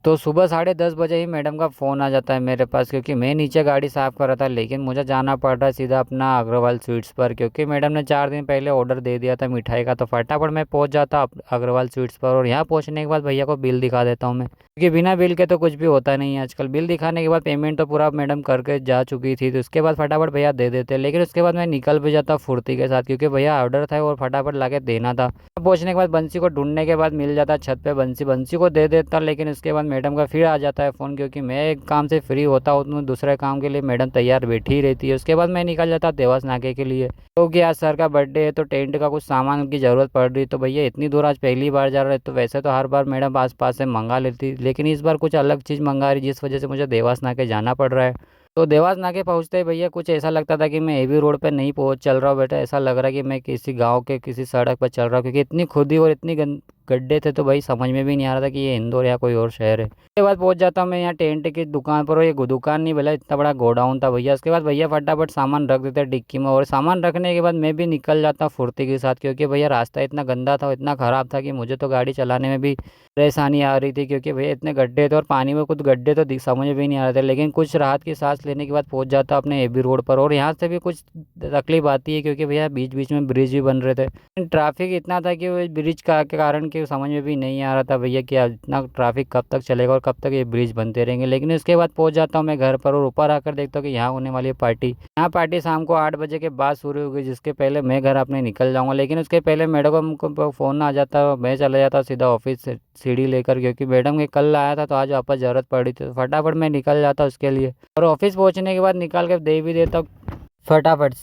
तो सुबह 10:30 बजे ही मैडम का फ़ोन आ जाता है मेरे पास, क्योंकि मैं नीचे गाड़ी साफ़ कर रहा था, लेकिन मुझे जाना पड़ रहा है सीधा अपना अग्रवाल स्वीट्स पर, क्योंकि मैडम ने 4 दिन पहले ऑर्डर दे दिया था मिठाई का। तो फटाफट मैं पहुंच जाता अग्रवाल स्वीट्स पर, और यहाँ पहुंचने के बाद भैया को बिल दिखा देता हूँ मैं, क्योंकि बिना बिल के तो कुछ भी होता नहीं है आजकल। बिल दिखाने के बाद पेमेंट तो पूरा मैडम करके जा चुकी थी, तो उसके बाद फटाफट भैया दे देते। लेकिन उसके बाद मैं निकल भी जाता फुर्ती के साथ, क्योंकि भैया ऑर्डर था और फटाफट ला के देना था। पहुंचने के बाद बंसी को ढूंढने के बाद मिल जाता छत पे बंसी, बंसी को दे देता। लेकिन उसके बाद मैडम का फिर आ जाता है फ़ोन, क्योंकि मैं एक काम से फ्री होता हूँ तो दूसरे काम के लिए मैडम तैयार बैठी ही रहती है। उसके बाद मैं निकल जाता देवास नाके के लिए, क्योंकि आज सर का बर्थडे है, तो टेंट का कुछ सामान की ज़रूरत पड़ रही। तो भैया इतनी दूर आज पहली बार जा रहे, तो वैसे तो हर बार मैडम आस पास से मंगा लेती, लेकिन इस बार कुछ अलग चीज़ मंगा रही, जिस वजह से मुझे देवास नाके जाना पड़ रहा है। तो देवास नाके पहुंचते ही भैया कुछ ऐसा लगता था कि मैं एवी रोड पे नहीं पहुंच चल रहा हूँ बेटा, ऐसा लग रहा है कि मैं किसी गांव के किसी सड़क पर चल रहा हूँ, क्योंकि इतनी खुदी और इतनी गड्ढे थे, तो भाई समझ में भी नहीं आ रहा था कि ये इंदौर या कोई और शहर है। उसके बाद पहुंच जाता हूँ मैं यहाँ टेंट की दुकान पर, और ये दुकान नहीं भला इतना बड़ा गोडाउन था भैया। उसके बाद भैया फटाफट सामान रख देते डिक्की में, और सामान रखने के बाद मैं भी निकल जाता फुर्ती के साथ, क्योंकि भैया रास्ता इतना गंदा था, इतना ख़राब था कि मुझे तो गाड़ी चलाने में भी परेशानी आ रही थी, क्योंकि भैया इतने गड्ढे थे, और पानी में कुछ गड्ढे तो समझ में भी नहीं आ रहे थे। लेकिन कुछ राहत की सांस लेने के बाद पहुंच जाता अपने एबी रोड पर, और यहाँ से भी कुछ तकलीफ आती है, क्योंकि भैया बीच बीच में ब्रिज भी बन रहे थे। ट्रैफिक इतना था कि वो ब्रिज का के कारण कि समझ में भी नहीं आ रहा था भैया कि इतना ट्रैफिक कब तक चलेगा और कब तक ये ब्रिज बनते रहेंगे। लेकिन उसके बाद पहुंच जाता हूँ मैं घर पर, और ऊपर आकर देखता हूँ कि यहाँ होने वाली है पार्टी। यहाँ पार्टी शाम को 8 बजे के बाद शुरू होगी, जिसके पहले मैं घर अपने निकल जाऊँगा। लेकिन उसके पहले मैडम को फ़ोन आ जाता, मैं चला जाता सीधा ऑफिस से सीढ़ी लेकर, क्योंकि मैडम के कल आया था तो आज वापस ज़रूरत पड़ी थी, तो फटाफट मैं निकल जाता उसके लिए। और ऑफिस पहुँचने के बाद निकाल कर दे भी देता फटाफट